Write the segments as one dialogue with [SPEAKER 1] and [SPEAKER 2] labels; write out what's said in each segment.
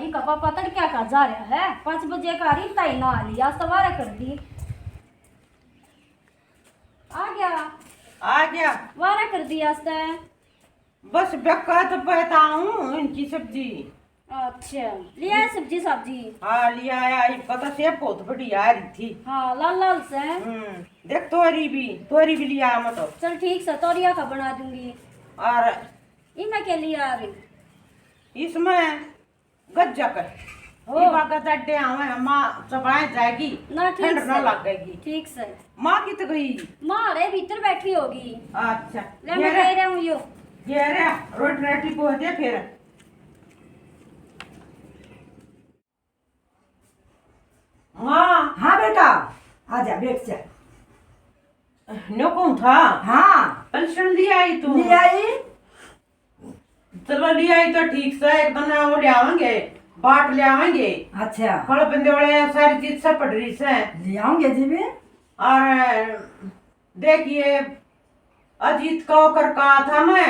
[SPEAKER 1] भाई कपा पता क्या का जा रहा है 5 बजे का रही ताई ना लिया सवार कर दी
[SPEAKER 2] आ गया
[SPEAKER 1] वारा कर दिया अस्ते
[SPEAKER 2] बस बक्का तो पहता हूँ इनकी सब्जी।
[SPEAKER 1] अच्छा लिया है सब्जी सब्जी
[SPEAKER 2] हाँ लिया आया ये पता से बहुत बढ़िया आ रही थी।
[SPEAKER 1] हाँ लाल लाल से
[SPEAKER 2] देख तोरी भी लिया मत तो।
[SPEAKER 1] चल ठीक से तोरिया का बना दूंगी।
[SPEAKER 2] और
[SPEAKER 1] इनमें के लिए आ रही
[SPEAKER 2] इसमें गज्जक
[SPEAKER 1] हो
[SPEAKER 2] ये बात अड्डे आवे माँ चबाए जाएगी
[SPEAKER 1] ना ठीक
[SPEAKER 2] ठंड ना
[SPEAKER 1] से
[SPEAKER 2] लगेगी।
[SPEAKER 1] ठीक से
[SPEAKER 2] माँ कित गई?
[SPEAKER 1] माँ रे भीतर बैठी होगी।
[SPEAKER 2] अच्छा
[SPEAKER 1] ले मैं कह रहा हूँ यो
[SPEAKER 2] ये रे रोटी रोटी पोह दे फिर। माँ
[SPEAKER 3] हाँ बेटा आजा बैठ जा।
[SPEAKER 2] नो कौन था?
[SPEAKER 3] हाँ
[SPEAKER 2] पेंशन ले आई तू?
[SPEAKER 3] ले आई।
[SPEAKER 2] चलो ले आई तो ठीक से एक दिन वो ले आवेंगे बाट ले आवेंगे।
[SPEAKER 3] अच्छा
[SPEAKER 2] फल बंदे वाले सारी चीज सब पड़ रही से
[SPEAKER 3] ले आऊंगे जी भी।
[SPEAKER 2] और देखिए अजीत का कर कहा था मैं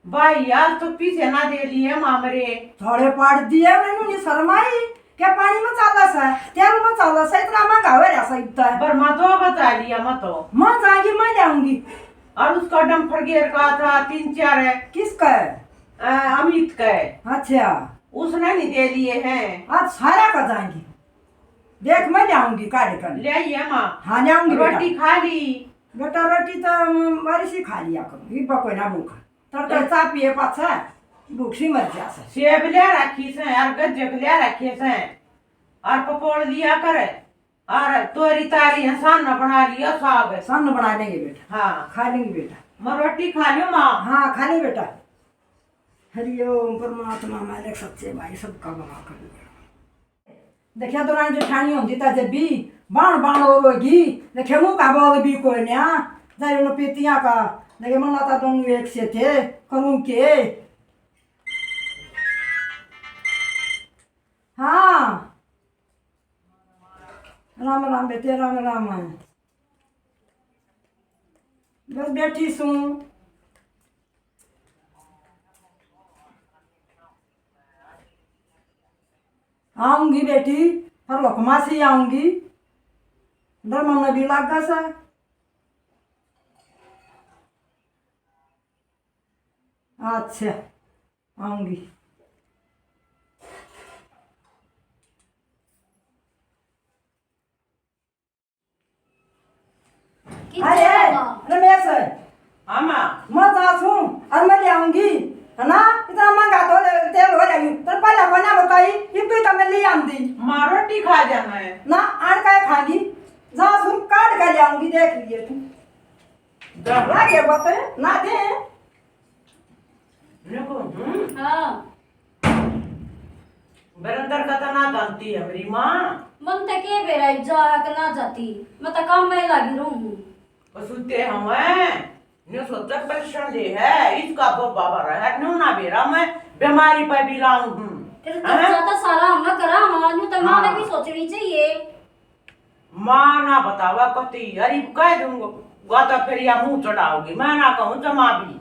[SPEAKER 2] भाई यार तो पीछे ना दे लिए मामरे
[SPEAKER 3] थोड़े पाट दिए मैंने शर्माई क्या पानी में चाला सा तेल में चाला सा इतना महंगा हो रहा सा इतना है।
[SPEAKER 2] पर मैं तो बता दिया मैं तो
[SPEAKER 3] मैं जाएंगी मैं ले आऊंगी।
[SPEAKER 2] और उसका डम्फर गियर का था 3-4 है।
[SPEAKER 3] किसका है?
[SPEAKER 2] अमित का है।
[SPEAKER 3] अच्छा
[SPEAKER 2] उसने नहीं दे लिए हैं।
[SPEAKER 3] आज सारा का जाएंगी देख मैं ले आऊंगी काढ़े कर।
[SPEAKER 2] ले आइए माँ।
[SPEAKER 3] हाँ ले आऊंगी
[SPEAKER 2] रोटी खा ली?
[SPEAKER 3] बेटा रोटी तो बारिश ही खा लिया करूँ ये पकोई ना भूखा तड़का चा पिए पाछा भूख सी मर जा से।
[SPEAKER 2] सेब ले रखी से और गज्जक ले रखे से और पकोड़ लिया करे और तोरी तारी आसान बना लिया साग।
[SPEAKER 3] सन बना लेंगे बेटा।
[SPEAKER 2] हाँ
[SPEAKER 3] खा लेंगे बेटा।
[SPEAKER 2] मैं रोटी खा लूँ माँ।
[SPEAKER 3] हाँ खा ले बेटा। हरिओम परमात्मा मालिक सच्चे भाई सबका भला कर। देखिया तो रानी जेठानी होती था जब भी बाण बाण होगी देखे मुँह का बोल भी कोई ना जाए उन पेतियाँ का देखे मनाता दोनों एक से थे करूँ के। हाँ राम राम बेटे राम राम बस बैठी सूँ। आऊंगी बेटी हर लकमा से आऊंगी डर मन भी लगा सा। अच्छा आऊंगी। अरे रमेश
[SPEAKER 2] हाँ माँ।
[SPEAKER 3] मैं जाऊँ और मैं ले आऊंगी है ना इतना महंगा तो तेल हो जाएगी तो पहले बना बताई इतनी तो मैं ले आऊंगी।
[SPEAKER 2] माँ रोटी खा जाना है
[SPEAKER 3] ना आड़ का खागी जा सुन काट कर ले आऊंगी देख लिए तू ना के बते ना दे।
[SPEAKER 1] हाँ
[SPEAKER 2] बरंदर का तो ना जानती है मेरी माँ।
[SPEAKER 1] मन तक के बेरा जा के ना जाती मैं तो काम में लगी रहूं।
[SPEAKER 2] सुनते हमें ने सोचा पेंशन ले है इसका बाबा रहा है न्यू ना बेरा मैं बीमारी पे भी लाऊं हूँ।
[SPEAKER 1] तेरे तो ज्यादा सारा हमने करा हाँ तो माँ ने भी सोचनी चाहिए।
[SPEAKER 2] माँ ना बतावा कती अरे कह दूंगा गाता फिर या मुंह चढ़ाओगी मैं ना कहूँ जमा भी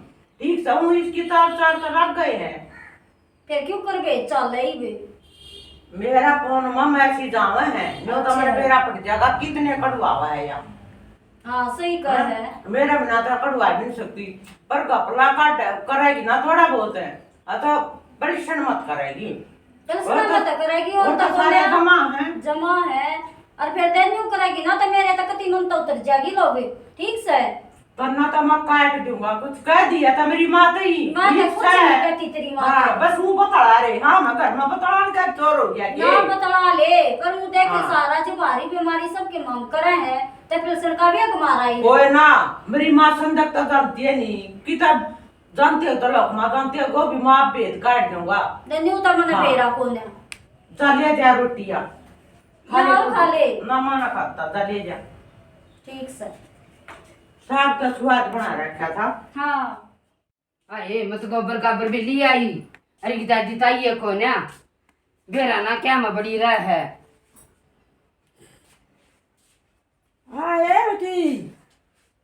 [SPEAKER 2] ठीक से हूँ इसकी तार चार तो लग गए हैं।
[SPEAKER 1] फिर क्यों कर बे चल ही बे
[SPEAKER 2] मेरा फोन में मैसेज जावे है नो तो मेरा बेरा पट जाएगा कितने कड़वावा है यहाँ।
[SPEAKER 1] हाँ सही कर है
[SPEAKER 2] मेरा बिना तो कड़वा भी नहीं सकती पर कपड़ा काट करेगी ना थोड़ा बहुत है अतः परेशान मत करेगी।
[SPEAKER 1] मत करेगी और तो
[SPEAKER 2] सारे
[SPEAKER 1] जमा है और फिर देर न्यू करेगी ना तो मेरे तक तीनों तो उतर जाएगी लोगे ठीक से
[SPEAKER 2] करना तो मैं काट दूंगा कुछ कह दिया था मेरी माँ तो ही
[SPEAKER 1] माँ तो कुछ नहीं कहती तेरी माँ।
[SPEAKER 2] हाँ बस वो बता रहे हाँ मैं घर में बता क्या चोर हो गया
[SPEAKER 1] ना बतला ले पर वो देखे
[SPEAKER 2] हाँ।
[SPEAKER 1] सारा जो भारी बीमारी सबके मांग करे है तो प्रेशर का भी हमारा ही
[SPEAKER 2] कोई ना मेरी माँ संदक तो जानती है नहीं किताब जानते हो तो लोग माँ जानते हो गोभी माँ भेद काट दूंगा
[SPEAKER 1] न्यू तो मैंने
[SPEAKER 2] हाँ।
[SPEAKER 1] बेरा को ने
[SPEAKER 2] चले जा रोटियाँ
[SPEAKER 1] खा ले
[SPEAKER 2] ना माना खाता चले जा
[SPEAKER 1] ठीक से
[SPEAKER 2] साग का स्वाद बना रखा था।
[SPEAKER 1] हाँ
[SPEAKER 4] अरे मत गोबर गाबर भी ले आई अरे की दादी ताई को ना बेरा ना क्या में बड़ी रह है।
[SPEAKER 3] हाँ ये बेटी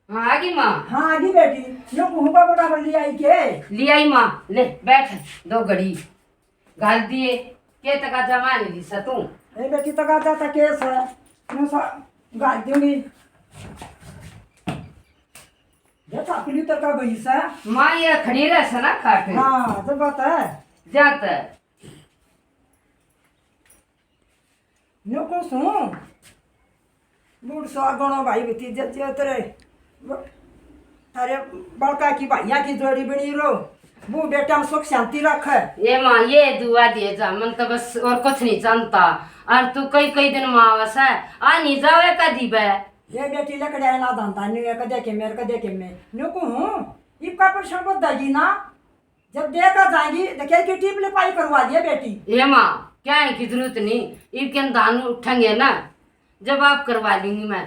[SPEAKER 4] हाँ आगी माँ।
[SPEAKER 3] हाँ आगी बेटी जो कुहुबा बड़ा ले आई के
[SPEAKER 4] ले आई माँ ले बैठ 2 घड़ी गाल दिए के तका जमा नहीं सा तू
[SPEAKER 3] ए बेटी तो गाजा था केस है मैं गाल दूंगी ये चाकली तो का गई सा
[SPEAKER 4] माँ ये खड़ी रह सना खाट
[SPEAKER 3] हाँ तो बात है
[SPEAKER 4] जाता
[SPEAKER 3] नो को सो बूढ़ सो गणो भाई बेटी जे तेरे तारे बड़का की भैया की जोड़ी बनी रो वो बेटा में सुख शांति रखे
[SPEAKER 4] ये माँ ये दुआ दिए जा मन तो बस और कुछ नहीं जानता और तू कई कई दिन माँ बस है आ नहीं जावे कदी बे
[SPEAKER 3] ये बेटी लकड़े ना धंधा नहीं है कदे के मेरे कदे के मैं नो को हूँ इब का प्रश्न को दगी ना जब देखा जाएगी देखिए कि टीप ले पाई करवा दिया बेटी
[SPEAKER 4] ये माँ क्या है की जरूरत नहीं इनके धान उठेंगे ना जब आप करवा लूंगी मैं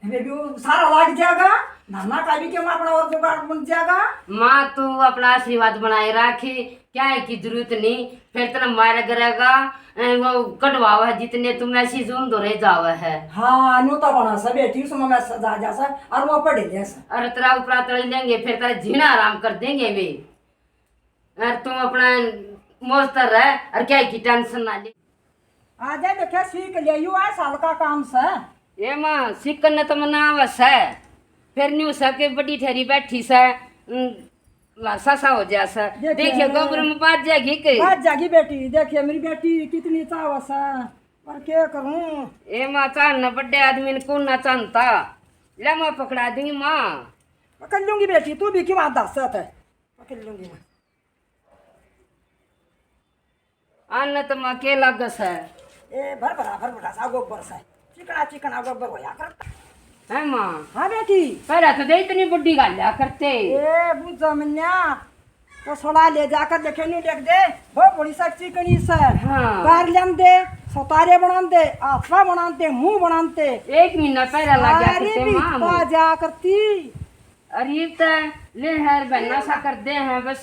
[SPEAKER 3] बेबी वो सारा लाग जाएगा नाना का भी क्यों अपना और जुगाड़ बन जाएगा
[SPEAKER 4] माँ तू अपना आशीर्वाद बनाए रखी क्या है की जरूरत नहीं फिर तेरा मार गिरेगा वो कटवावा है जितने तुम ऐसी जून दो रह जावा है
[SPEAKER 3] हाँ नो तो बना सा बेटी उसमें मैं सजा जा सा और वो पढ़े ले सा
[SPEAKER 4] अरे तेरा ऊपर तड़ लेंगे फिर तेरा जीना आराम कर देंगे वे और तुम अपना मौज तर रह और क्या है की टेंशन ना ले
[SPEAKER 3] आ जाए देखिए सीख ले यू आ साल का काम सा
[SPEAKER 4] ये माँ सिक्कन ने तो मनावस है फिर न्यू सबके बड़ी ठहरी बैठी से लासा सा हो जा सा देखिए गोबर में बात जाएगी के
[SPEAKER 3] आज जागी बेटी देखिए मेरी बेटी कितनी चावस है पर क्या करूं
[SPEAKER 4] ए माँ चाह न बड़े आदमी ने कौन ना चाहता ले मैं पकड़ा दूंगी माँ
[SPEAKER 3] पकड़ लूंगी बेटी तू भी क्यों दस है पकड़ लूंगी मैं
[SPEAKER 4] आन तो माँ के लगस है
[SPEAKER 3] ए भर सा गोबर सा चिकना गोबर होया करता
[SPEAKER 4] है माँ
[SPEAKER 3] हाँ बेटी
[SPEAKER 4] पहले तो दे इतनी बुढ़ी गालिया करते
[SPEAKER 3] ए बुझो मन्या तो सोड़ा ले जाकर देखे नहीं देख दे वो बड़ी सा चिकनी सा
[SPEAKER 4] हाँ।
[SPEAKER 3] कार लेम दे सतारे बना दे आत्मा बना दे मुंह बना दे
[SPEAKER 4] एक महीना पहले लग गया
[SPEAKER 3] अरे
[SPEAKER 4] करते माँ
[SPEAKER 3] भी जा करती
[SPEAKER 4] अरे तो ले हर बहना सा कर दे हैं बस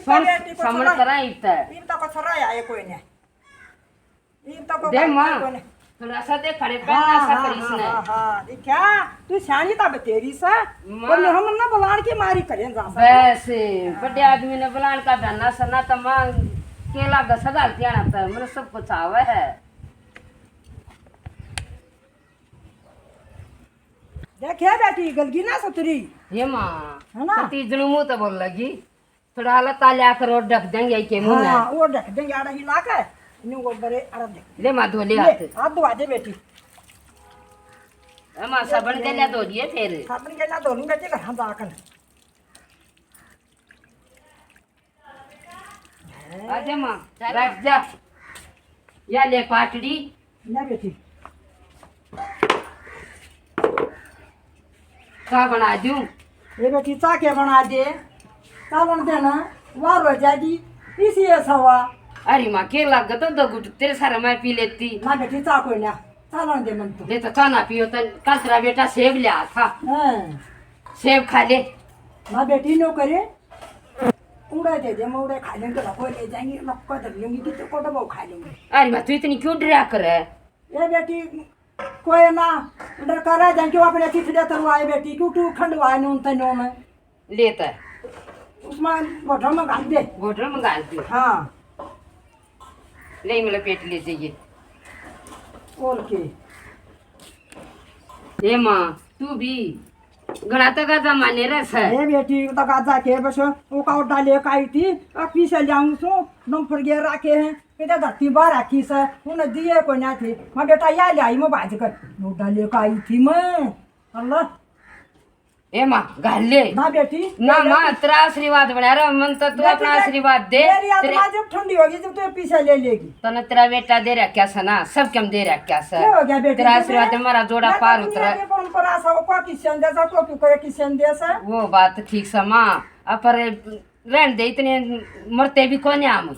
[SPEAKER 4] समझ करा इतना
[SPEAKER 3] इन तो को छोरा आए कोई ने इन तो को
[SPEAKER 4] दे माँ
[SPEAKER 3] कोई ने
[SPEAKER 4] थोड़ा सा दे खड़े पहना सा करीस ने
[SPEAKER 3] हाँ देखा तू शानी तब तेरी सा
[SPEAKER 4] माँ।
[SPEAKER 3] पर हम ना बुलान की मारी करें जा सा
[SPEAKER 4] वैसे बड़े आदमी ने बुलान का बहना सना तो माँ केला गसा डालती आना था मेरे सब कुछ आवा है
[SPEAKER 3] देखे बेटी गलगी ना सतरी
[SPEAKER 4] ये माँ
[SPEAKER 3] है ना?
[SPEAKER 4] कती जनू मुँह तो बोल लगी थोड़ा हालत तालिया कर और ढक देंगे के मुँह
[SPEAKER 3] हाँ
[SPEAKER 4] में
[SPEAKER 3] वो ढक देंगे आड़ा हिला के न्यू गोबरे आड़ा देख
[SPEAKER 4] ले माँ धो ले हाथ
[SPEAKER 3] हाथ धोवा दे बेटी
[SPEAKER 4] माँ सबन के लिए धो दिए फिर
[SPEAKER 3] साबन के ना धो लूंगा बेटी घर जाकर
[SPEAKER 4] आजा माँ बैठ जा या ले पाटड़ी
[SPEAKER 3] ना बेटी
[SPEAKER 4] का बना दूं
[SPEAKER 3] ये बेटी चा के बना दे चा बन देना वार हो जाएगी इसी ऐसा हुआ
[SPEAKER 4] अरे माँ के लग तो दो गुट तेरे सारा मैं पी लेती
[SPEAKER 3] ना बेटी चा कोई ना चा बन दे मन तो
[SPEAKER 4] ले तो खाना पियो तो कल तेरा बेटा सेब ले आया था
[SPEAKER 3] हाँ
[SPEAKER 4] सेब खा ले
[SPEAKER 3] ना बेटी नो करे उड़ा दे दे मैं उड़ा खा लेंगे लको ले जाएंगे लको धर लूंगी कि तो को दबाव खा लूंगी
[SPEAKER 4] अरे माँ तू इतनी क्यों डरा कर है
[SPEAKER 3] ये बेटी कोई ना डर करा जाए क्यों अपने चिथड़े तरवाए बेटी क्यों तू खंडवाए नून तनो में
[SPEAKER 4] लेता
[SPEAKER 3] उसमें बोतल में डाल दे
[SPEAKER 4] घोटल में डाल दी
[SPEAKER 3] हाँ
[SPEAKER 4] ले मेरा पेट ले जाइए
[SPEAKER 3] और के
[SPEAKER 4] ए माँ तू भी घड़ा तक का जमाने रस है
[SPEAKER 3] ये बेटी तो गाजा के बस वो का डाले काई थी अब पीछे जाऊं सो नम पर गे रखे हैं इधर धरती बाहर रखी से उन्हें दिए कोई ना थे मैं बेटा या ले आई मैं बाज कर वो डाले काई थी मैं अल्लाह
[SPEAKER 4] ए माँ घाल ले
[SPEAKER 3] ना बेटी
[SPEAKER 4] ना माँ तेरा आशीर्वाद बना रहा मन तो तू अपना आशीर्वाद दे
[SPEAKER 3] तेरी आत्मा जब ठंडी होगी जब तू पीछे ले लेगी
[SPEAKER 4] तो ना तेरा बेटा दे रहा क्या सना सब कम दे रहा क्या सर
[SPEAKER 3] क्या हो गया बेटी
[SPEAKER 4] तेरा आशीर्वाद हमारा जोड़ा पार उतरा
[SPEAKER 3] परंपरा सा को किशन दे सा को करे किशन दे सा
[SPEAKER 4] वो बात ठीक सा माँ अपर रहन दे इतने मरते भी कौन आम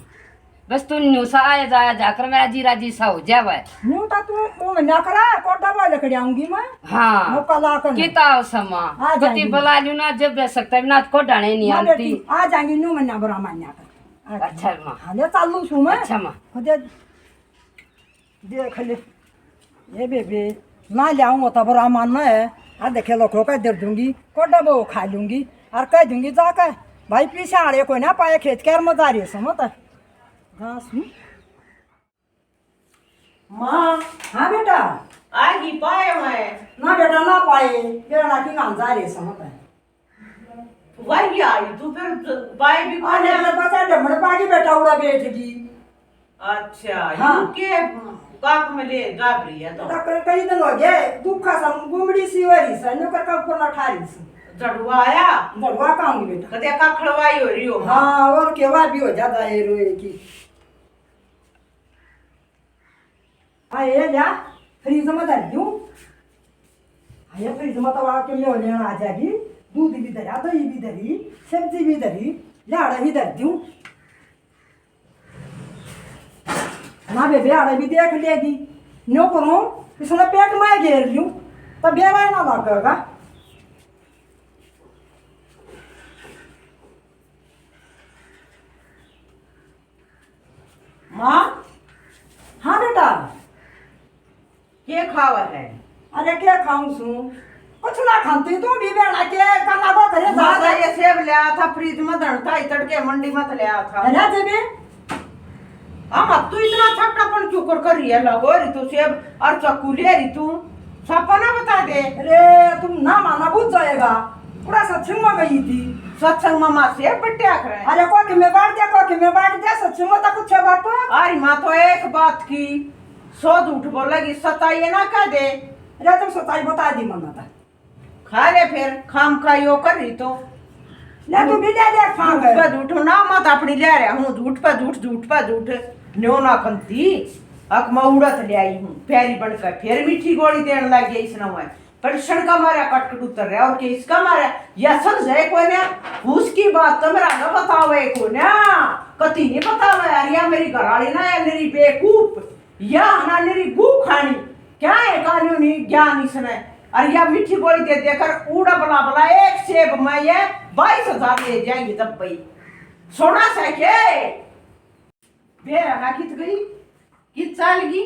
[SPEAKER 4] बस तू न्यू सा आया जाया जाकर मेरा जीरा जी सा हो जावे
[SPEAKER 3] न्यू ता तू वो ना करा कोटा वाले लकड़ी आऊंगी मैं
[SPEAKER 4] हाँ
[SPEAKER 3] वो कला कर
[SPEAKER 4] किताब समा
[SPEAKER 3] आ
[SPEAKER 4] पति
[SPEAKER 3] जाएंगी।
[SPEAKER 4] बुला लू ना जब बह सकता है ना को डाणे नहीं
[SPEAKER 3] ना
[SPEAKER 4] आती
[SPEAKER 3] बेटी आ जाएंगी न्यू मन्ना बरा मान्या कर
[SPEAKER 4] अच्छा माँ
[SPEAKER 3] हाले चालू छु मैं
[SPEAKER 4] अच्छा माँ
[SPEAKER 3] खुदे देख ले ये बेबे ना लाऊं तो बरा मानना है आ देखे लोगों का दे दूंगी कोटा वो खा लूंगी और कह दूंगी जाकर भाई पीछे आड़े कोई ना पाए खेत कर मजा रही समझ घास
[SPEAKER 2] माँ
[SPEAKER 3] हाँ बेटा
[SPEAKER 2] आगी पाए मैं
[SPEAKER 3] ना बेटा ना पाए बेटा की गांव जा रहे समझ है
[SPEAKER 2] वही आई तू फिर पाए भी कौन
[SPEAKER 3] अरे
[SPEAKER 2] है?
[SPEAKER 3] मैं बच्चा डमड़ पागी बेटा उड़ा बैठ गई
[SPEAKER 2] अच्छा
[SPEAKER 3] हाँ।
[SPEAKER 2] यू के काक में ले गाबरी है तो
[SPEAKER 3] बेटा कई दिन हो गए दुखा सम गुमड़ी सी वरी से नो कर ऊपर ना ठारी से
[SPEAKER 2] जड़वाया
[SPEAKER 3] दड़वा काऊंगी बेटा
[SPEAKER 2] कदे का खड़वाई हो रही हो माँ
[SPEAKER 3] हाँ और केवा भी हो जाता है रोए की हाँ ये जा फ्रीज में धर दूं हाँ ये फ्रीज में तो आके ले लेना आ जाएगी दूध भी धरा दही भी धरी सब्जी भी धरी लाड़ा भी धर दूं ना बेबे आड़ा भी देख लेगी नो करो इसने पेट में घेर लूं तो बेरा ना लगेगा
[SPEAKER 2] माँ
[SPEAKER 3] हाँ बेटा
[SPEAKER 2] के खावा है
[SPEAKER 3] अरे क्या खाऊं सू कुछ ना खाती तू भी बेड़ा के काला को करे
[SPEAKER 2] माता ये सेब ले आया था फ्रिज में धरता ही तड़के मंडी में ले आया था
[SPEAKER 3] अरे जेबे
[SPEAKER 2] हम अब तू इतना छपटापन क्यों कर रही है लगो रही तू सेब और चक्कू ले रही तू सपना बता दे
[SPEAKER 3] अरे तुम ना माना बुझ जाएगा पूरा सत्संग में गई थी
[SPEAKER 2] सत्संग में माँ सेब बट्टिया कर
[SPEAKER 3] अरे को में बांट दिया सत्संग में तो कुछ बांटो
[SPEAKER 2] अरे माँ तो एक बात की सो झूठ बोलेगी सताइए ना कह दे
[SPEAKER 3] अरे तुम सच्चाई बता दी मम्मा था
[SPEAKER 2] खा ले फिर खाम खाइयो कर रही तो
[SPEAKER 3] ले तू भी दे दे खा
[SPEAKER 2] झूठ
[SPEAKER 3] गए
[SPEAKER 2] पे झूठ ना मत अपनी ले रहा हूँ झूठ पे झूठ न्यो ना कंती अक मैं उड़त ले आई हूँ प्यारी बनकर फिर मीठी गोली देने लग गई इसने मैं परीक्षण का मारा कटकट उतर रहा और के इसका मारा या समझ है कोई ना उसकी बात तो मेरा ना बतावे को ना कति नहीं बतावे यार या मेरी घरवाली ना या मेरी बेकूफ या ना मेरी गू खानी क्या है कानूनी ज्ञान इसने अरे या मीठी गोली दे देकर उड़ा बला बला एक सेब में ये 22,000 ले जाएंगे तब भाई सोना से के बेरा ना कित गई कित साल की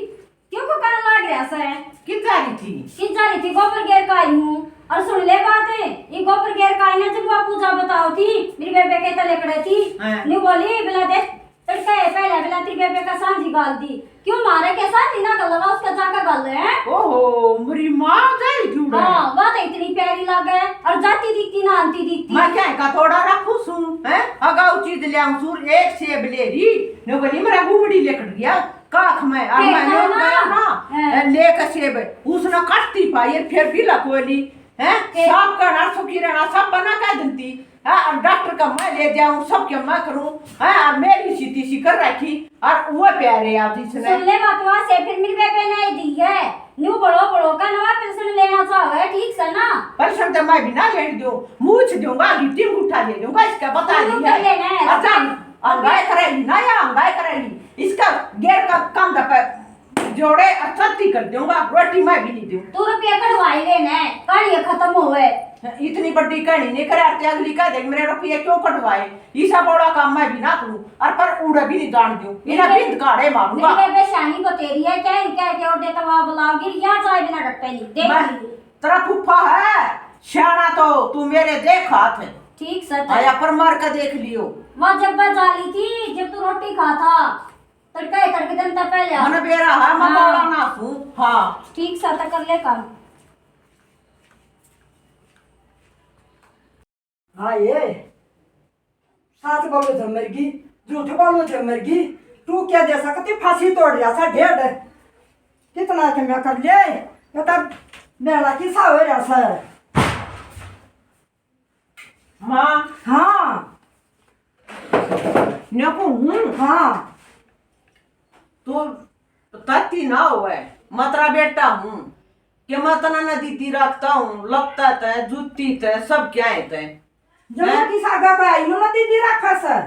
[SPEAKER 1] क्यों को करने लग रहा है
[SPEAKER 2] कित जा रही थी
[SPEAKER 1] किन जा रही थी गोबर घेर का आई हूँ और सुन ले बातें ये गोबर घेर का आई ना जब वो पूजा बताओ थी मेरी बेबे के तले खड़े थी
[SPEAKER 2] हाँ।
[SPEAKER 1] नहीं बोली बिला दे तड़का है पहले बिला तेरी बेबे का सांझी गाल दी क्यों मारे के साथ ही ना गल रहा उसका जाका गल है
[SPEAKER 2] ओहो मेरी माँ गई क्यों
[SPEAKER 1] हाँ बात इतनी प्यारी लग है और जाती दिखती ना आंटी दिखती
[SPEAKER 2] मैं क्या का थोड़ा रखू सुन है अगाऊ चीज ले आऊं सूर एक सेब ले रही नो बोली मेरा गुमड़ी लेकर गया काख में और मैं ले गया ना ले का सेब उसने कटती पाई फिर भी लकोली है सब का ना सुखी रहना सब बना का दंती हाँ डॉक्टर का मैं ले जाऊं सब क्या मैं करूं हाँ मेरी सीधी सी कर रखी और वो प्यारे याद इसने
[SPEAKER 1] सुन ले बकवास से फिर मेरी बेबे ने दी है न्यू बड़ो का नवा पेंशन लेना चाहे ठीक से ना
[SPEAKER 2] पेंशन तो मैं भी ना ले दूं मूछ दूंगा गिट्टी उठा ले दूंगा इसका बता दी है
[SPEAKER 1] लेना है
[SPEAKER 2] अच्छा अंगाई करेगी ना या अंगाई करेगी इसका गेर का काम दपे जोड़े अर्थाती कर दूंगा रोटी मैं भी नहीं दूं
[SPEAKER 1] तू रुपया कढ़वाई लेना है कहानी खत्म होवे
[SPEAKER 2] इतनी बड़ी कहानी नहीं कराते अगली कह दे मेरे रुपये क्यों कटवाए ईसा बड़ा काम मैं भी ना करूं और पर उड़ा भी नहीं जान दूं इना बिंद काड़े मारूंगा
[SPEAKER 1] मेरी बेबे शानी बतेरी है क्या इनका क्या ओटे तवा बुलाओगी या चाय बिना डट्टे नहीं देख
[SPEAKER 2] मैं
[SPEAKER 1] ली
[SPEAKER 2] तेरा फुफ्फा है शाना तो तू मेरे देख हाथ है
[SPEAKER 1] ठीक सच
[SPEAKER 2] आया
[SPEAKER 1] है
[SPEAKER 2] पर मार कर देख लियो
[SPEAKER 1] वह जब मैं जाली थी जब तू रोटी खा था तड़का तड़के दिन तक पहले
[SPEAKER 2] मन बेरा है मैं
[SPEAKER 1] हाँ।
[SPEAKER 2] बड़ा ना हूं हां
[SPEAKER 1] ठीक सा कर ले काम
[SPEAKER 3] हाँ ये साथ बोलो जमरगी झूठ बोलो जमरगी तू क्या दे सकती फांसी तोड़ दिया सा ढेर कितना के मैं कर ले ये तब मेरा किसा हो रहा सर
[SPEAKER 2] मां
[SPEAKER 3] हाँ
[SPEAKER 2] नको हूं
[SPEAKER 3] हाँ
[SPEAKER 2] तो तत्ती ना हुआ मतरा बेटा हूं कि मतना न दीदी रखता हूं लगता है जूती है सब क्या है
[SPEAKER 3] जमा की सागा का इन्होंने दीदी रखा सर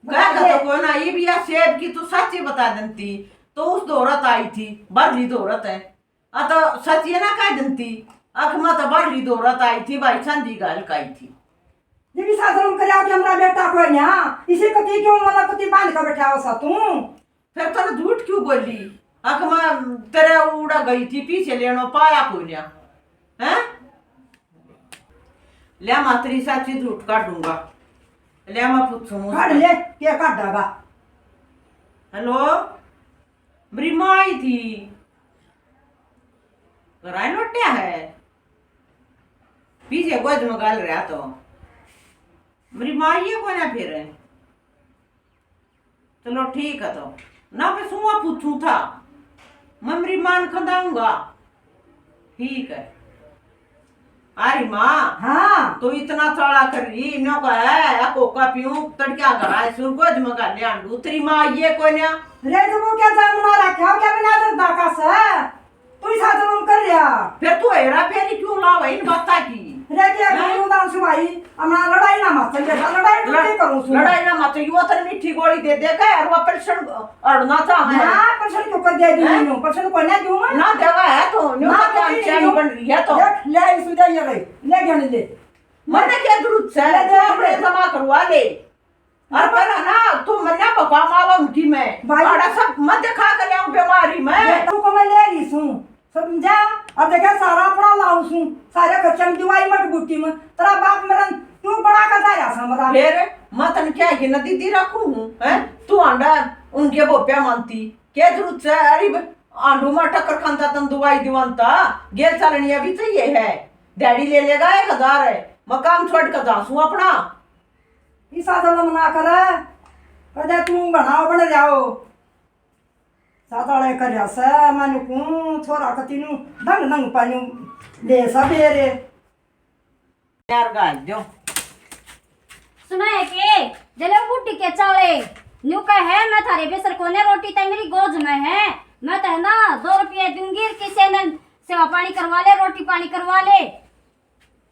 [SPEAKER 2] क्या कहता को ना ये भी सेब की तू सच्ची बता दंती तो उस दौरत आई थी बरली दौरत है तो सच ये ना कह दंती अख मत बरली दौरत आई थी भाई संधी गाल का आई थी
[SPEAKER 3] जब भी साधन करे कि हमरा बेटा को यहाँ इसे कति क्यों मला कति बांध कर बैठा हो सा तू
[SPEAKER 2] फिर तने झूठ क्यों बोली अख मैं तेरे उड़ा गई थी पीछे लेनो पाया को लिया हैं ले मातरी साची झूठ काटूंगा ले मैं पूछूं
[SPEAKER 3] काट ले के काट देगा
[SPEAKER 2] हेलो मेरी माँ आई थी राय लोटिया है पीछे गोद में गाल रहा तो मेरी माँ ये को ना फिर चलो ठीक है तो ना मैं सुआ पूछू था मैं मेरी माँ ने खदाऊंगा ठीक है अरे माँ
[SPEAKER 3] हाँ
[SPEAKER 2] तो इतना चौड़ा कर रही नो का है कोका पीऊं तड़का कराए सुर गोद में गाले आंडू तेरी माँ ये को ना
[SPEAKER 3] रे तुम क्या जामना रखा क्या बना दे दाका से तू ही साथ तुम कर लिया
[SPEAKER 2] फिर तू हेरा फेरी क्यों लावा इन बता की
[SPEAKER 3] रे क्या करूं दान सुभाई हमारा लड़ाई ना मत चल लड़ाई तो नहीं करूं सुन
[SPEAKER 2] लड़ाई ना मत वो तर मीठी गोली दे दे के और ऑपरेशन अड़ना चाहे
[SPEAKER 3] ना पर्सन क्यों कर दे दूं पर्सन को ना दूं मैं
[SPEAKER 2] ना देवा है तो न्यू
[SPEAKER 3] ना
[SPEAKER 2] का
[SPEAKER 3] देती
[SPEAKER 2] चैन
[SPEAKER 3] नहीं
[SPEAKER 2] बन रही है तो
[SPEAKER 3] देख ले इस दे ये ले गण ले
[SPEAKER 2] मने क्या जरूरत है
[SPEAKER 3] ले दे
[SPEAKER 2] अपने जमा करवा ले और पर ना तू मन्ना बाबा मावा उनकी मैं
[SPEAKER 3] भाई-
[SPEAKER 2] और सब मत दिखा के ले बीमारी में
[SPEAKER 3] तू को मैं ले ली सू समझा अब देखा सारा अपना लाऊं सू सारे खर्चा में दवाई मत बूटी में तेरा बाप मेरा तू बड़ा का दाया समरा
[SPEAKER 2] फिर मतन क्या है कि नदी दी रखूं हैं तू आंडा उनके बोप्या मानती क्या जरूरत है अरे आंडू में टक्कर खानता तन दवाई दिवानता गेल चलनिया भी चाहिए है डैडी ले लेगा 1000 है मकाम छोड़ कर जासू अपना
[SPEAKER 3] इस साधन मना कर कदे तू बनाओ बन जाओ साताळे कर से मानु को छोरा कतिनु दंग दंग पानु ले सबेरे
[SPEAKER 2] यार गाल दो
[SPEAKER 1] सुना है के जले बुड्ढी के चाले न्यू का है मैं थारे बेसर कोने रोटी तय मेरी गोद में है मैं तो है ना 2 रुपये दूंगी किसी ने सेवा पानी करवा ले रोटी पानी करवा ले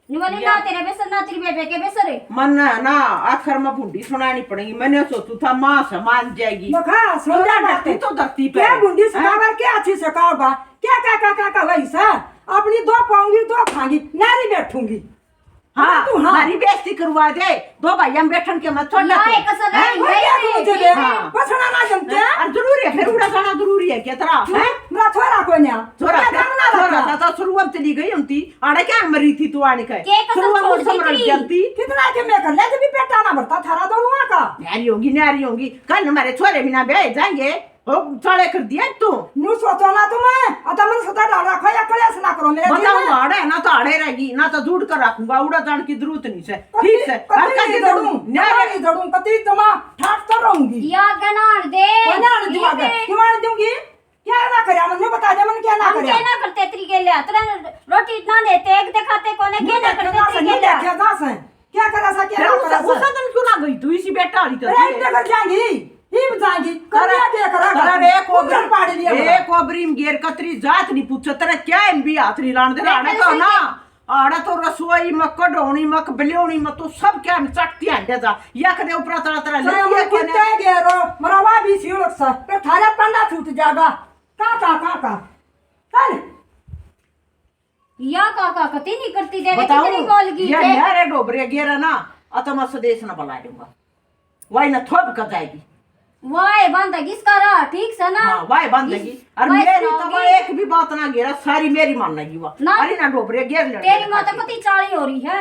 [SPEAKER 1] निवाली ना तेरे बेसर ना तेरी बेबे के बेसर है
[SPEAKER 2] मन ना आखिर में बुढ़ी सुनानी पड़ेगी मैंने सोचू था माँ से मान जाएगी
[SPEAKER 3] मखा सोचा
[SPEAKER 2] डरती तो धरती पे
[SPEAKER 3] क्या गुंडी सकावर क्या अच्छी सकाओगा क्या का वैसा अपनी 2 पाऊंगी 2 खाऊंगी नारी बैठूंगी
[SPEAKER 2] हाँ
[SPEAKER 3] तू हाँ
[SPEAKER 2] हमारी बेइज्जती करवा दे 2 भाई हम बैठन के मत छोड़
[SPEAKER 1] या एक असर
[SPEAKER 3] हैं? वो क्या करूं तुझे
[SPEAKER 2] हाँ।
[SPEAKER 3] पसना ना जमते हैं?
[SPEAKER 2] और जरूरी है फिर उड़ा जाना जरूरी है क्या तेरा
[SPEAKER 3] तू
[SPEAKER 2] हैं?
[SPEAKER 3] मेरा छोरा को न्या
[SPEAKER 2] छोरा
[SPEAKER 3] क्या काम ना
[SPEAKER 2] छोरा
[SPEAKER 3] रखा
[SPEAKER 2] था तो शुरुआत चली गई उनती आड़े क्या मरी थी तू आने का
[SPEAKER 1] के कसम
[SPEAKER 2] शुरुआत
[SPEAKER 1] छोड़
[SPEAKER 2] उस समरण
[SPEAKER 1] दी थी।
[SPEAKER 2] जलती
[SPEAKER 3] कितना के मैं कर ले जब भी पेटा ना भरता थारा दोनों का
[SPEAKER 2] न्यारी होगी कल हमारे छोरे बिना ब्याह जाएंगे हो चढ़े कर दिया तू
[SPEAKER 3] न्यू सोचो ना तुम्हें अतः मन सदा डाल रखा या कलेश ना करो मेरे
[SPEAKER 2] बताऊँ
[SPEAKER 3] जीवन में।
[SPEAKER 2] आड़े ना तो आड़े रहेगी ना तो जुड़ कर रखूंगा उड़ा जान की जरूरत नहीं से
[SPEAKER 3] कति-
[SPEAKER 2] ठीक है
[SPEAKER 3] कति
[SPEAKER 2] हल्का
[SPEAKER 3] नहीं
[SPEAKER 2] की
[SPEAKER 3] दड़ूं,
[SPEAKER 2] न्यारे
[SPEAKER 3] नहीं दड़ूं, कति जमा ठाट कर रहूंगी
[SPEAKER 1] या गनार दे
[SPEAKER 3] कोना आने दूंगा क्यों आने दूंगी क्या ना करे मन बता दे मन क्या ना
[SPEAKER 1] हम
[SPEAKER 3] करे
[SPEAKER 1] क्या ना करते तरीके ले तेरा रोटी ना देते एक दिखाते कोने क्या ना करते तरीके ले
[SPEAKER 3] क्या दास है क्या करा सा क्या
[SPEAKER 2] फिर
[SPEAKER 3] ना करा
[SPEAKER 2] उस दिन क्यों ना गई तू इसी बेटा वाली
[SPEAKER 3] अरे इतने कर जाएंगी ही बताएंगी कर क्या करा
[SPEAKER 2] अरे
[SPEAKER 3] ऊपर पाड़ लिया
[SPEAKER 2] एक ओबरीम गेर कतरी जात नहीं पूछा तेरा क्या इन भी हाथ नहीं लाने दे आड़े तो ना आड़ा तो रसोई में कढ़ौनी में बलियोनी में तो सब क्या चटती है जा या करे ऊपर तरह तरह
[SPEAKER 3] ये कुत्ते गेरो मरवा भी सी लक्सा पे थारे पंडा छूट जागा का चल
[SPEAKER 1] या काका कति नहीं करती दे
[SPEAKER 2] बताओ
[SPEAKER 1] कितनी बोल गई
[SPEAKER 2] ये
[SPEAKER 1] थे
[SPEAKER 2] यारे डोबरे गेरा ना अतमा स्वदेश ना बुला दूंगा वाई ना थोप कर जाएगी
[SPEAKER 1] वाए बांधेगी इसका रहा ठीक से ना
[SPEAKER 2] हाँ वाई बांधेगी और
[SPEAKER 1] वाई
[SPEAKER 2] मेरी तो
[SPEAKER 1] सुनाओगी।
[SPEAKER 2] वो एक भी बात ना गेरा सारी मेरी मान लगी वो
[SPEAKER 1] ना।
[SPEAKER 2] अरे ना डोबरे गेर ले
[SPEAKER 1] तेरी माँ तो कति चाली हो रही है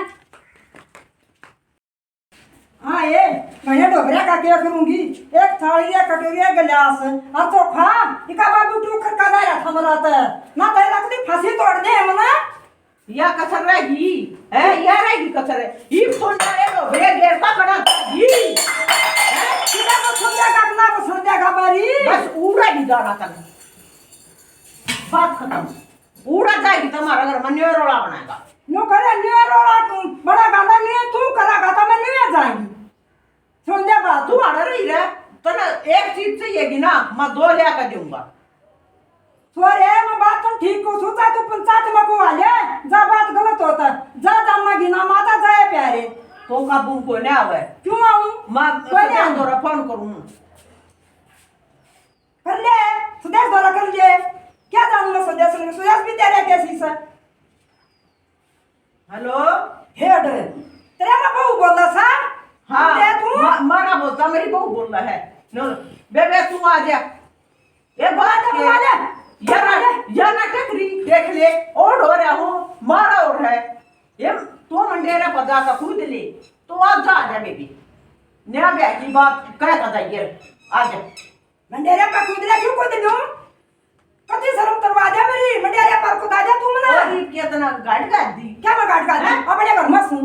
[SPEAKER 3] हाँ ये मैं डोबरे का क्या करूंगी एक थाली एक कटोरी एक गिलास और तो खा इका बाबू तू कर का दाया हमरा त ना तो लगती फांसी तोड़ दे हमने
[SPEAKER 2] या कसर रहेगी है या रहेगी कसर है ये फोन करे डोबरे गेर का कड़ा ये
[SPEAKER 3] सीधा को सुनने का ना को सुनने का बारी
[SPEAKER 2] बस उड़ा ही जाना तक बात खत्म उड़ा जाएगी तुम्हारा घर में न्योरोड़ा बनाएगा
[SPEAKER 3] नो करे न्यू रोड़ा तू बड़ा गांधा न्यू तू करा तो मैं न्यू जाएंगी सुन दे बात
[SPEAKER 2] तू आड़ रही है तो ना एक चीज चाहिएगी ना मैं 2 ले कर दूंगा
[SPEAKER 3] सोरे मैं बात तो ठीक को सोचा तू पंचायत में को आले जा बात गलत होता जा दम्मा गिना माता जाए प्यारे
[SPEAKER 2] तो काबू को नहीं आवे
[SPEAKER 3] क्यों आऊं
[SPEAKER 2] मैं
[SPEAKER 3] कोई नहीं
[SPEAKER 2] सदैव दोरा फोन करूं
[SPEAKER 3] कर ले सुदेश द्वारा कर ले क्या जानूं मैं सुदेश भी तेरे कैसी से
[SPEAKER 2] हेलो
[SPEAKER 3] हेड तेरा ना बहू बोला सा
[SPEAKER 2] हाँ
[SPEAKER 3] दे तू
[SPEAKER 2] मारा बोलता मेरी बहू बोल रहा है नो बेबे तू आ जा ये बात
[SPEAKER 3] तो
[SPEAKER 2] के
[SPEAKER 3] माले
[SPEAKER 2] या ना टकरी देख ले ओढ़ हो रहा हूँ मारा ओढ़ है ये तो मंडेरा पदा का कूद ले तो आज जा जा बेबी नया ब्याह की बात कह का जाइए आ जा
[SPEAKER 3] मंडेरे पे कूद ले क्यों कूद लूं कति शर्म करवा दे मेरी मंडिया पर को दादा तुम ना
[SPEAKER 2] और ये कितना गाड़ दी
[SPEAKER 3] क्या मैं गाट गाट अपने घर में सू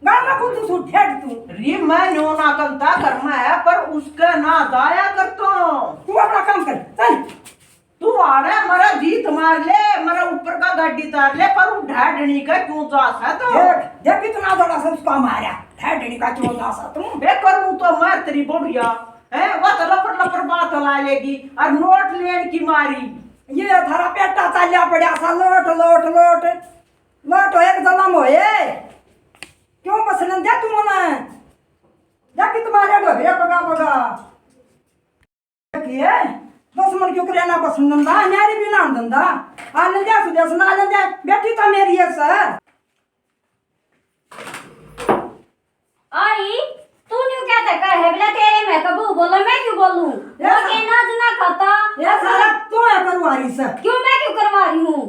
[SPEAKER 3] गाड़ में खुद तू ठेठ तू
[SPEAKER 2] रे मैं नो ना कंता कर्मा है पर उसका ना दाया कर
[SPEAKER 3] तू अपना काम कर चल
[SPEAKER 2] तू आड़ा मरा जीत मार ले मरा ऊपर का गाड़ी तार ले पर वो ढाडनी का क्यों जास है तो
[SPEAKER 3] देख देख कितना बड़ा सब उसका मारा ठेठड़ी का क्यों ना सा तू
[SPEAKER 2] बे करूं तो मार तेरी बुढ़िया है वो तो लपट लपट बात ला लेगी और नोट लेन की मारी
[SPEAKER 3] ये थारा पेटा चालिया पड़ा सा लोट लोट लोट लोट एक जन्म होए क्यों पसंद दे तू मने देख तुम्हारे डोबरे पगा पगा किए 10 मन क्यों करना पसंद ना न्यारी भी ना दंदा आने दे सुदेश ना आने दे बेटी तो मेरी है सर
[SPEAKER 1] आई तू न्यू क्या तक है बोला तेरे मैं कबू बोलो मैं क्यों बोलूं
[SPEAKER 3] ये
[SPEAKER 1] वो के नाच ना खाता
[SPEAKER 3] ये सारा तू है करवारी सर
[SPEAKER 1] क्यों मैं क्यों करवा रही हूँ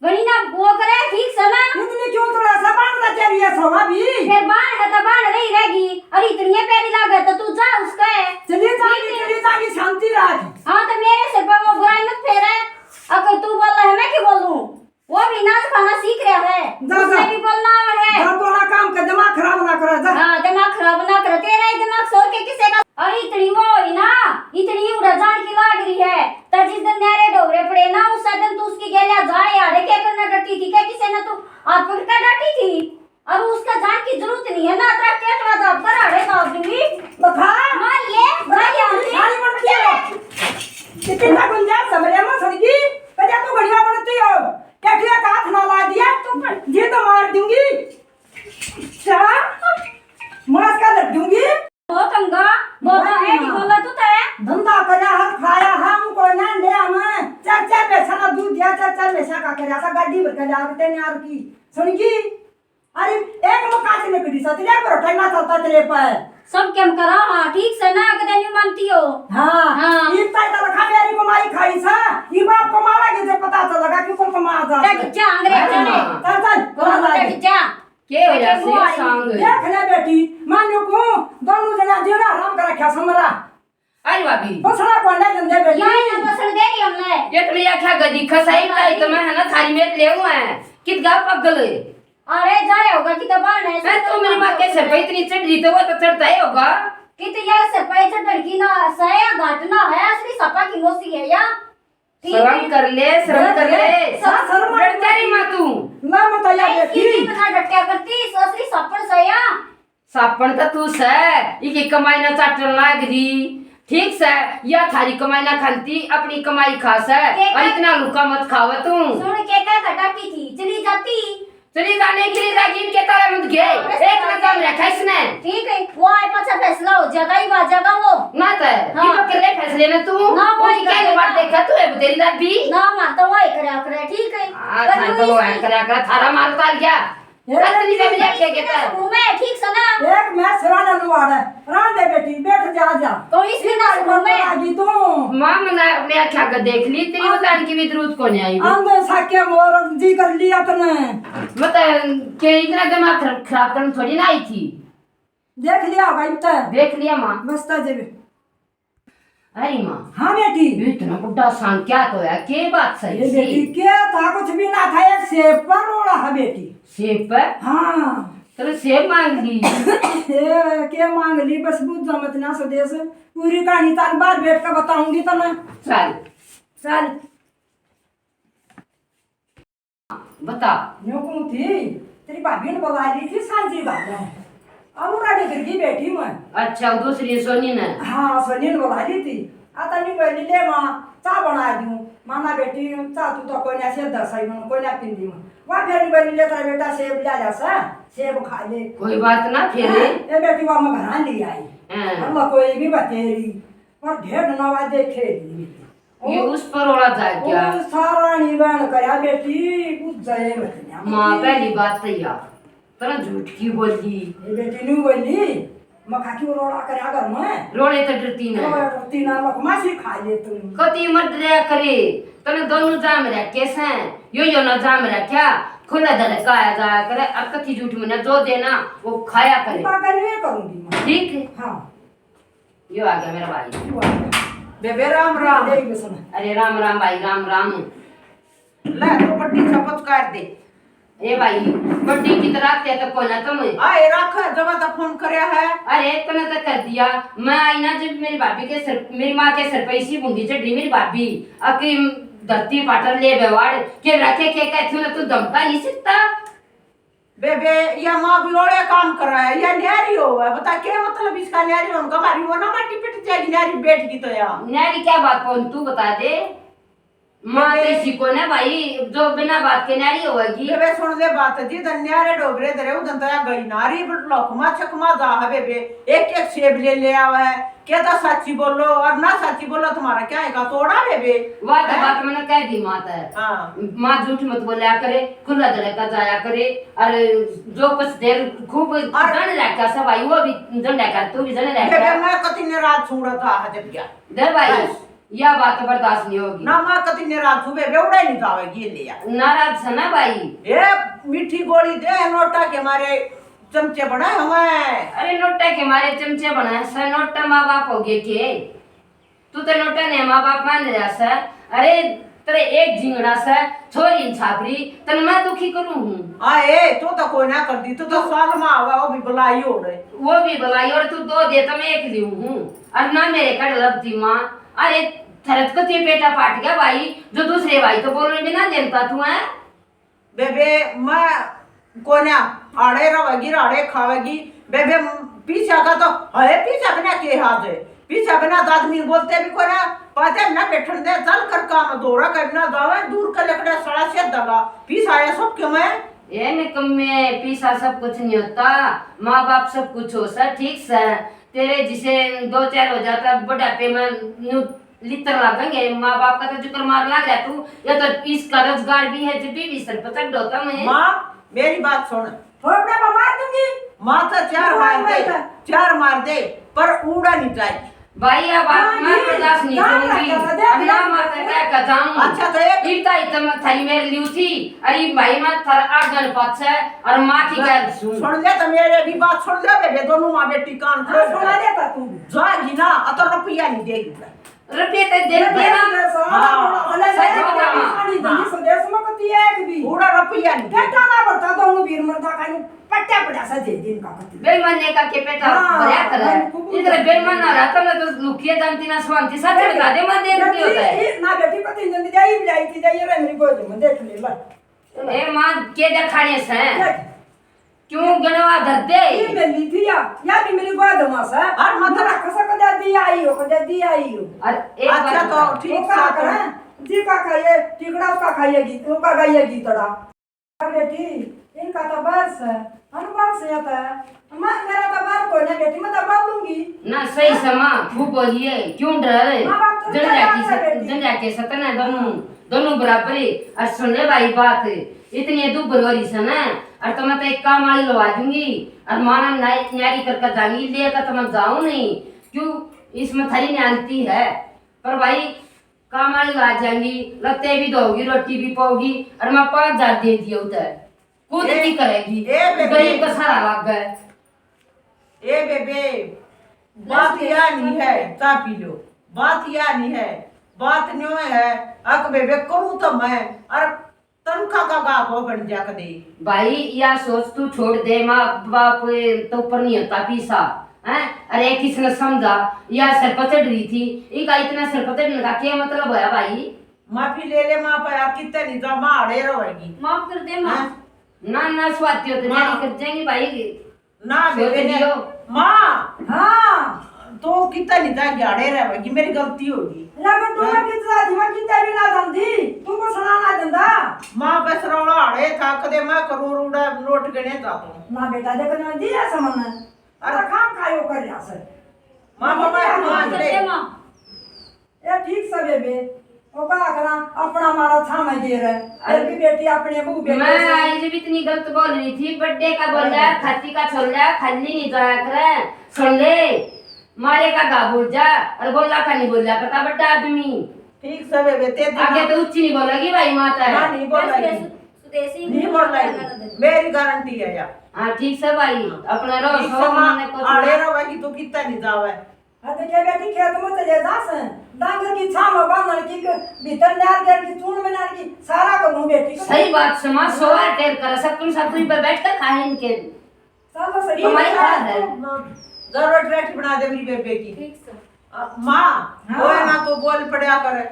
[SPEAKER 1] गणी ना वो करे ठीक से ना
[SPEAKER 3] इतनी क्यों थोड़ा सा बांध रहा तेरी है सवा भी
[SPEAKER 1] फिर बाण है तो बाण रही रहेगी और इतनी प्यारी लागे तो तू जा उसका है
[SPEAKER 3] चली जागी शांति राज
[SPEAKER 1] हाँ तो मेरे सिर पर वो बुराई मत फेरे अगर तू बोल रहा है मैं क्यों बोलूं वो भी नाच खाना सीख रहा है उसने भी बोलना है
[SPEAKER 3] जा तो ना काम कर दिमाग खराब ना कर जा
[SPEAKER 1] हाँ दिमाग खराब ना कर तेरा ही दिमाग सो के किसे का और इतनी वो हुई ना इतनी उड़ा जान की लाग रही है तो जिस दिन न्यारे डोबरे पड़े ना उस दिन तू उसकी गेलिया जाए यार क्या करना डटी थी क्या किसी ने तू हाथ पकड़ कर डटी थी और उसका जान की जरूरत नहीं है ना तेरा केटवा दाब कर आड़े दाब दूंगी
[SPEAKER 3] बखा
[SPEAKER 1] मार ले मार
[SPEAKER 3] सारी बनती है कितना गुंजाइश समझे में सड़गी कजा तू घड़िया बनती हो कैठिया का हाथ ना ला दिया तू ये तो मार दूंगी क्या मार का लग दूंगी
[SPEAKER 1] वो कंगा बोला है नहीं बोला तू तो
[SPEAKER 3] धंधा करया हर खाया हम कोई ना ले हमें चार चार पैसा ना दूध दिया चार चार पैसा का करया सा गाड़ी भर के ला रते ने यार की सड़गी अरे एक मकान से निकली सतरे पर उठना चलता तेरे पर
[SPEAKER 1] सब क्या करा हाँ ठीक से ना कदे नहीं मानती हो
[SPEAKER 3] हाँ
[SPEAKER 1] हाँ।
[SPEAKER 3] ये ताई तो खा मेरी कमाई खाई सा ये बाप कमावा के जब पता चलेगा कि कौन कमा जा
[SPEAKER 1] टक जा अंग्रेज चले
[SPEAKER 3] चल चल करा लागे
[SPEAKER 1] टक जा
[SPEAKER 4] के हो जा से सांग
[SPEAKER 3] देख ले बेटी मान्यो को दोनों जना जीना आराम कर रखा समरा
[SPEAKER 4] अरे भाभी
[SPEAKER 3] बसना कौन ले जंदे बेटी
[SPEAKER 1] यही ना बसन दे रही हमने
[SPEAKER 4] ये तो या क्या गदी खसाई का तो मैं है ना थारी में ले हुआ है कित गा पगल
[SPEAKER 1] अरे जाए होगा कि दबान है
[SPEAKER 4] मैं तो मेरी मां कैसे भाई इतनी चढ़ रही तो वो तो चढ़ता ही होगा
[SPEAKER 1] कि तो यह सफाई से लड़की ना सया घाटना है असली सपा की मोसी है या
[SPEAKER 4] शर्म कर ले शर्म कर ले
[SPEAKER 3] शर्म
[SPEAKER 4] डरता रही मां तू
[SPEAKER 3] ना मत या बेटी
[SPEAKER 1] की बना डटया करती असली सपड़ सया
[SPEAKER 4] सापण तो तू से इकी कमाई ना चाटन लाग री ठीक से या थारी कमाई ना खाती अपनी कमाई खा से और इतना लुका मत खावे तू
[SPEAKER 1] सुन के क्या कटाकी थी चली जाती
[SPEAKER 4] चली जाने के लिए राजीव के तारे मत गए एक ना काम रखा इसने
[SPEAKER 1] ठीक है वो आए पछा फैसला हो जाएगा ही बात जाएगा वो
[SPEAKER 4] ना तो
[SPEAKER 1] हाँ।
[SPEAKER 4] ये कर ले फैसले ना तू
[SPEAKER 1] ना, वो
[SPEAKER 4] उसकी क्या
[SPEAKER 1] करेगा।
[SPEAKER 4] बात देखा तू है तेरी दाद भी
[SPEAKER 1] ना मारता वो करे ठीक है
[SPEAKER 4] आ था तो वो है करा थारा मार डाल गया कितनी जब जाके कहता है
[SPEAKER 1] मैं ठीक से ना
[SPEAKER 3] एक मैं सेवा न लुआड़ा रान दे बेटी बैठ जा जा
[SPEAKER 1] तो इसमें ना
[SPEAKER 3] मैं आगी तू
[SPEAKER 4] मां मैंने अपने आँखों का देख ली तेरी बताने की भी जरूरत को नहीं आई
[SPEAKER 3] अंदर साके मोर जी कर लिया तने
[SPEAKER 4] मतलब के इतना दिमाग खराब करने थोड़ी ना आई थी
[SPEAKER 3] देख लिया होगा इतना
[SPEAKER 4] देख लिया मां
[SPEAKER 3] बसता जेबे
[SPEAKER 4] अरे मां
[SPEAKER 3] हाँ बेटी
[SPEAKER 4] ये इतना बुढ़ा सांग क्या तो है के बात
[SPEAKER 3] ये
[SPEAKER 4] सही
[SPEAKER 3] बेटी क्या था कुछ भी ना था एक सेब पर रोड़ा है बेटी
[SPEAKER 4] सेब पर
[SPEAKER 3] हाँ
[SPEAKER 4] तेरे सेब मांग ली
[SPEAKER 3] ये क्या मांग ली बस बुझ मत ना स्वदेश पूरी कहानी तार बार बैठ कर बताऊंगी तो मैं
[SPEAKER 4] चल
[SPEAKER 3] चल
[SPEAKER 4] बता
[SPEAKER 3] यूं कहूं थी तेरी भाभी ने बुला ली थी सांझी बात है अब उड़ाड़ी गिर गई बेटी मैं
[SPEAKER 4] अच्छा दूसरी सोनी ने
[SPEAKER 3] हाँ सोनी ने बुला ली थी आता नहीं बोली ले माँ चाह बना दूं माना बेटी चाह तू तो कोई ना सेब दसाई मन कोई ना पिंदी मन वहाँ फिर बोली ले तेरा बेटा सेब ले जा सा सेब खा ले
[SPEAKER 4] कोई बात ना फिर
[SPEAKER 3] ये बेटी वहाँ मैं घर ले आई
[SPEAKER 4] हाँ।
[SPEAKER 3] अम्मा कोई भी बतेरी और ढेर नवा देखे
[SPEAKER 4] ये उस पर ओढ़ा जाए क्या
[SPEAKER 3] ओ सारा निवान करया बेटी कुछ जय बतनिया
[SPEAKER 4] माँ पहली बात तो यार तेरा झूठ की बोली
[SPEAKER 3] ये बेटी नु बोली मखा की रोड़ा करया घर में
[SPEAKER 4] रोने तो डरती ना
[SPEAKER 3] रोटी ना मखमासी खा ले तुम
[SPEAKER 4] कति मत रहा करे तने दोनों जाम रहा कैसे यो ना जाम रहा क्या खुला दल काया जाया करे अब कति झूठ में जो देना वो खाया करे
[SPEAKER 3] पागल नहीं करूंगी मैं
[SPEAKER 4] ठीक
[SPEAKER 3] हां
[SPEAKER 4] यो आ गया मेरा भाई
[SPEAKER 2] बेबे राम राम।
[SPEAKER 3] देख सुन
[SPEAKER 4] अरे राम राम भाई राम राम।
[SPEAKER 2] ले तो पट्टी शपथ कर दे।
[SPEAKER 4] ए भाई बड्डी की तरह क्या तो कोना तुम।
[SPEAKER 2] आए रख जब तक फोन करया है।
[SPEAKER 4] अरे इतना तो कर दिया। मैं आई ना जब मेरी भाभी के सर मेरी माँ के सर पे इसी बूंदी चढ़ी मेरी भाभी अकी धरती पाटर ले बेवाड़ के रखे के कहती हूँ ना तू धमका नहीं सकता।
[SPEAKER 2] बेबे या माँ भी ओड़े काम कर रहा है या न्यारी हो है बता क्या मतलब इसका न्यारी उनका मारी वो ना माटी पिट जाएगी न्यारी बैठ गई तो यार।
[SPEAKER 4] न्यारी क्या बात कौन तू बता दे। माँ तो इसी को ना भाई जो बिना बात के न्यारी होगी।
[SPEAKER 2] बेबे सुन ले बात जी न्यारे डोबरे दरे उधन तो या गई नारी लखमा छकमा जा है बेबे एक एक सेब ले आवा है क्या था सच्ची बोलो और ना सच्ची बोलो तुम्हारा क्या है तोड़ा बेबे।
[SPEAKER 4] वह तो बात मैंने कह दी माँ है।
[SPEAKER 2] हाँ
[SPEAKER 4] माँ झूठ मत बोला करे खुला धड़का जाया करे और जो कुछ देर खूब जन रखा सब भाई वो भी जन रखा तू भी जन
[SPEAKER 2] बेबे
[SPEAKER 4] रखा।
[SPEAKER 2] मैं कति ने रात छोड़ा था जब क्या
[SPEAKER 4] दे भाई यह बात बर्दाश्त नहीं होगी।
[SPEAKER 2] ना मैं कति ने रात सुबह बेवड़ा नहीं जावेगी ले या
[SPEAKER 4] नाराज है ना भाई।
[SPEAKER 2] ए मीठी गोली दे नोटा के मारे चमचे बनाए हमें।
[SPEAKER 4] अरे नोटा के मारे चमचे बनाए सर नोटा माँ बाप हो गए के तू तो नोटा ने माँ बाप मान रहा सर। अरे तेरे एक झिंगड़ा से छोरी छापरी तन मैं दुखी करूं हूँ।
[SPEAKER 2] आए तो कोई ना कर दी तो साल में आवा वो भी बुलाई हो रहे
[SPEAKER 4] वो भी बुलाई और तू दो दे तो मैं एक दी हूँ और ना मेरे कड़ लगती माँ। अरे थरत को ते पेटा पाट गया भाई जो दूसरे भाई तो बोलने भी ना देता तू है।
[SPEAKER 2] बेबे मैं कोई ना आड़े रवेगी राड़े खावेगी बेबे पीछा का तो है पीछा बिना के हाथ है पीछा बिना आदमी बोलते भी कोई ना पाते ना बैठन दे चल कर काम दोरा करना जावे दूर का लकड़ा सड़ा से दगा पीछा आया सब क्यों मैं
[SPEAKER 4] ये निकम्मे पीसा सब कुछ नहीं होता माँ बाप सब कुछ हो सर ठीक सर तेरे जिसे 2-4 हो जाता बुढ़ापे में लितर लगेंगे माँ बाप का तो जिक्र मार लग रहा तू या तो इसका रोजगार भी है जब भी सर पचक होता मैं।
[SPEAKER 2] माँ मेरी बात सुन
[SPEAKER 3] थोड़ा मैं मार दूंगी
[SPEAKER 2] माँ तो चार मार दे पर उड़ा नहीं चाहिए
[SPEAKER 4] भाई अब आप मैं बर्दाश्त नहीं करूंगी अब ना माता क्या कर जाऊं।
[SPEAKER 2] अच्छा तो एक
[SPEAKER 4] इतना इतना थाली मेरे लियो थी अरे भाई मैं थर आगन पछे और माँ की गैर
[SPEAKER 2] सुन ले तो मेरे भी बात सुन ले बेबे दोनों माँ बेटी कान खोल
[SPEAKER 3] सुना देता तू
[SPEAKER 2] जागी ना तो रुपया नहीं देगी
[SPEAKER 4] रुपये तो दे देना
[SPEAKER 3] संदेश में कती है भी
[SPEAKER 2] पूरा रुपया नहीं
[SPEAKER 3] क्या ना बता दोनों वीर मर्दा का पट्टा पड़ा सा दे दिन का कती
[SPEAKER 4] बेईमाने का के पेटा भरा कर इधर बेईमान ना रहता मैं तो लुकिए जानती ना स्वांति सच बता दे मैं दे देती होता है
[SPEAKER 3] ना बेटी पति जन जाई लाई थी जाई रे मेरी गोद में देख ले ला
[SPEAKER 4] ए मां के दिखाने से क्यों गनवा धर दे
[SPEAKER 3] ये मेरी थी या भी मेरी गोद में सा
[SPEAKER 2] और मतलब
[SPEAKER 3] कसा कदा दी आई हो
[SPEAKER 4] और एक
[SPEAKER 2] अच्छा तो ठीक
[SPEAKER 3] का
[SPEAKER 2] सा
[SPEAKER 3] करे जी का खाइए टिकड़ा का खाइएगी तू का खाइएगी तड़ा बेटी इनका तो बस है अनुभव से आता है मैं मेरा तो बार को ना बेटी मैं तो बात लूंगी
[SPEAKER 4] ना सही समा खूब बोलिए क्यों डर रहे जन जाके सतना दोनों बराबर है। और सुन ले भाई बात इतनी दुबर वाली से ना और तो मैं तो एक काम वाली लगा दूंगी और माना न्यारी करके जाऊंगी लेकर तो मैं जाऊं नहीं क्यों इसमें थारी न्यारी है पर भाई काम वाली ला जाएंगी लगते भी दोगी रोटी भी पाओगी और मैं 5,000 दे दिया उधर खुद नहीं करेगी गरीब का सारा लग गए।
[SPEAKER 2] ए बेबे बात या नहीं है चा पी लो बात या नहीं है बात न्यों है अक बेबे करूं तो मैं और तनखा का गा को बन जा के दे
[SPEAKER 4] भाई या सोच तू छोड़ दे माँ बाप तो ऊपर नहीं होता पीसा हैं। अरे किसने समझा यार सर पर चढ़ रही थी इका इतना सर पर चढ़ने का क्या मतलब होया भाई।
[SPEAKER 2] माफी ले ले माँ पर यार कितने नहीं जा माँ अड़े रहेगी
[SPEAKER 1] माफ कर दे माँ।
[SPEAKER 4] ना स्वाति होते नहीं कर जाएंगे भाई
[SPEAKER 2] ना बेबे ने माँ
[SPEAKER 3] हां
[SPEAKER 2] तो कितना नहीं जा गाड़े रहेगी मेरी गलती होगी
[SPEAKER 3] लगन तो मैं कितना दी मैं कितना भी ना जानती तुमको सुनाना दंदा
[SPEAKER 2] माँ बस रोड़ा अड़े था कदे मैं करूँ रूड़ा नोट गने जाता हूँ
[SPEAKER 3] ना बेटा देखो ना दिया समन अरे काम कायो कर या सर
[SPEAKER 2] माँ बाबा
[SPEAKER 1] माफ कर दे माँ।
[SPEAKER 3] ये ठीक सब बेबे ओ का करा अपना मारा था मैं दे रहे फिर भी बेटी अपने मुंह बेटे
[SPEAKER 4] मैं आई जब इतनी गलत बोल रही थी बर्थडे का बोल रहा खाती का छोड़ रहा खाली नहीं जाया करे सुन ले मारे का गा बोल जा और बोला का नहीं बोल जा पता बड़ा आदमी
[SPEAKER 2] ठीक सब है बेटे
[SPEAKER 4] आगे तो उच्ची नहीं बोलेगी भाई माता
[SPEAKER 2] ना
[SPEAKER 4] है
[SPEAKER 2] नहीं बोल रही
[SPEAKER 1] सुदेशी
[SPEAKER 2] नहीं बोल रही मेरी गारंटी है यार
[SPEAKER 4] हाँ ठीक से भाई अपना रो
[SPEAKER 2] ठीक
[SPEAKER 4] सो
[SPEAKER 2] से माँ
[SPEAKER 4] महीने को
[SPEAKER 2] अड़े रहेगी तो कितना नहीं जावे
[SPEAKER 3] देखे बेटी खेत में चले जास डांगर की छाम बांधन की भीतर नार गेर की चून में नार की सारा करूं बेटी को
[SPEAKER 4] सही बात समाज सोआ टेर कर सब कुछ पर बैठ कर खाए इनके
[SPEAKER 3] चलो सही
[SPEAKER 4] हमारी बात है।
[SPEAKER 2] जरूर ट्रैक्ट बना दे मेरी बेबे की
[SPEAKER 1] ठीक सर।
[SPEAKER 2] माँ
[SPEAKER 3] हाँ।
[SPEAKER 2] वो है ना तो बोल पड़ा करे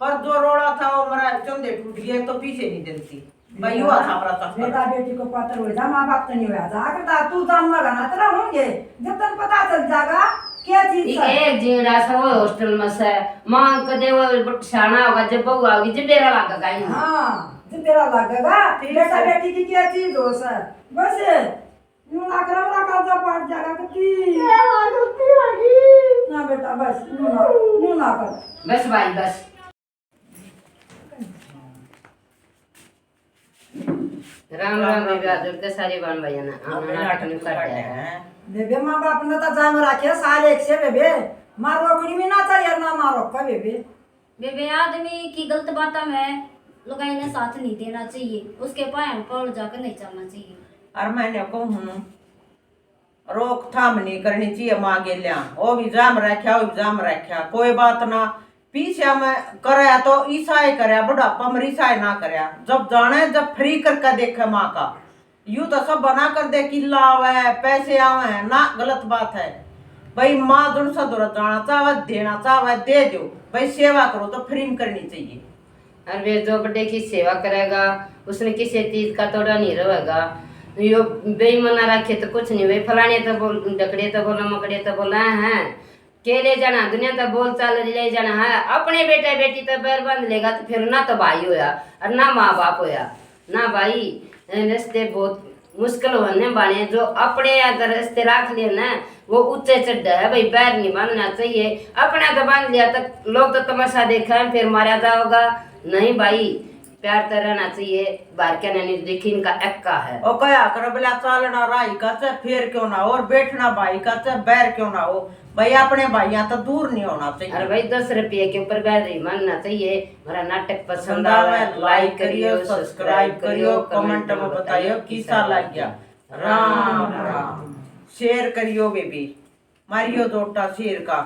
[SPEAKER 2] पर जो रोड़ा था वो मेरा चंदे टूट गए तो पीछे नहीं देती भाई हुआ था मेरा तक
[SPEAKER 3] बेटा बेटी को पता हो जा माँ बाप तो नहीं हुआ जा कर तू जान लगा ना तेरा होंगे जब तक पता चल जाएगा क्या चीज
[SPEAKER 4] एक
[SPEAKER 3] है
[SPEAKER 4] एक जीड़ा सा वो हॉस्टल में से मां कदे वो शाना होगा जब बहू आओगी जब बेरा लागेगा इन
[SPEAKER 3] हाँ जब तेरा लगेगा बेटा बेटी की क्या चीज हो सर बस यूं ना करम ना कर पाट जाएगा कि ना बेटा बस यूं ना कर
[SPEAKER 4] बस भाई बस राम राम बेबा दुर्गा सारी बन भैया ना आना नाटक में कर दिया
[SPEAKER 3] बेबे माँ बाप ने तो जाम रखे साल एक से बेबे मारो कड़ी में ना चाहिए ना मारो का बेबे
[SPEAKER 1] बेबे आदमी की गलत बातों में लगाई ने साथ नहीं देना चाहिए, उसके पाए पड़ जाकर नहीं चलना चाहिए।
[SPEAKER 2] और मैंने कहूँ रोकथाम नहीं करनी चाहिए माँ गेलिया वो भी जाम रखा वो भी जाम रखा कोई बात ना पीछे में कराया तो ईसाई कराया बुढ़ापा में ईसाई ना कराया जब जाने जब फ्री करके देखे माँ का यूं तो सब बना कर दे किला आवे पैसे आवे ना गलत बात है भाई माँ दुन सा दूर जाना चाहे देना चाहे दे दो भाई सेवा करो तो फ्री में करनी चाहिए।
[SPEAKER 4] और वे जो बड़े की सेवा करेगा उसने किसी चीज का तोड़ा नहीं रहेगा यो बेईमाना रखे तो कुछ नहीं वे फलाने तो बोल डकड़े तो बोला मकड़े तो बोला है के ले जाना दुनिया तो बोल चाल ले जाना है अपने बेटा बेटी तो बैर बंद लेगा तो फिर ना तो भाई होया और ना माँ बाप होया ना भाई रिश्ते बहुत मुश्किल होने बाने जो अपने अगर रिश्ते रख लिए ना वो ऊंचे चढ़ा है भाई बैर नहीं बांधना चाहिए अपना तो बांध लिया तो लोग तो तमाशा देखा है फिर मारा जाओगा नहीं भाई प्यार तो रहना चाहिए बाहर क्या नहीं देखी इनका एक्का है
[SPEAKER 2] और कया कर बोला चालना राई का चाहे फेर क्यों ना हो और बैठना भाई का चाहे बैर क्यों ना हो भाई अपने भाइयां तो दूर नहीं होना
[SPEAKER 4] अरे
[SPEAKER 2] चाहिए।
[SPEAKER 4] भाई 10 रुपये के ऊपर बैर नहीं मानना चाहिए। हमारा नाटक पसंद
[SPEAKER 2] आवे
[SPEAKER 4] आवे
[SPEAKER 2] लाइक करियो सब्सक्राइब करियो कमेंट में बताइयो किसा लग गया। राम राम शेयर करियो बेबी मारियो दोटा शेर का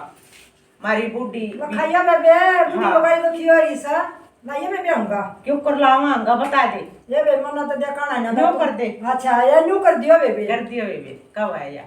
[SPEAKER 2] मारी बुढ़ी
[SPEAKER 3] खाइया बेबे बुढ़ी
[SPEAKER 2] हाँ।
[SPEAKER 3] बगाई तो खियो ईसा ना ये बेबे होगा
[SPEAKER 2] क्यों कर लावांगा बता दे
[SPEAKER 3] ये बे मन्ना तो देखा ना
[SPEAKER 2] न्यू कर दे
[SPEAKER 3] अच्छा ये न्यू कर दियो बेबे
[SPEAKER 2] कर दियो बेबी कब आया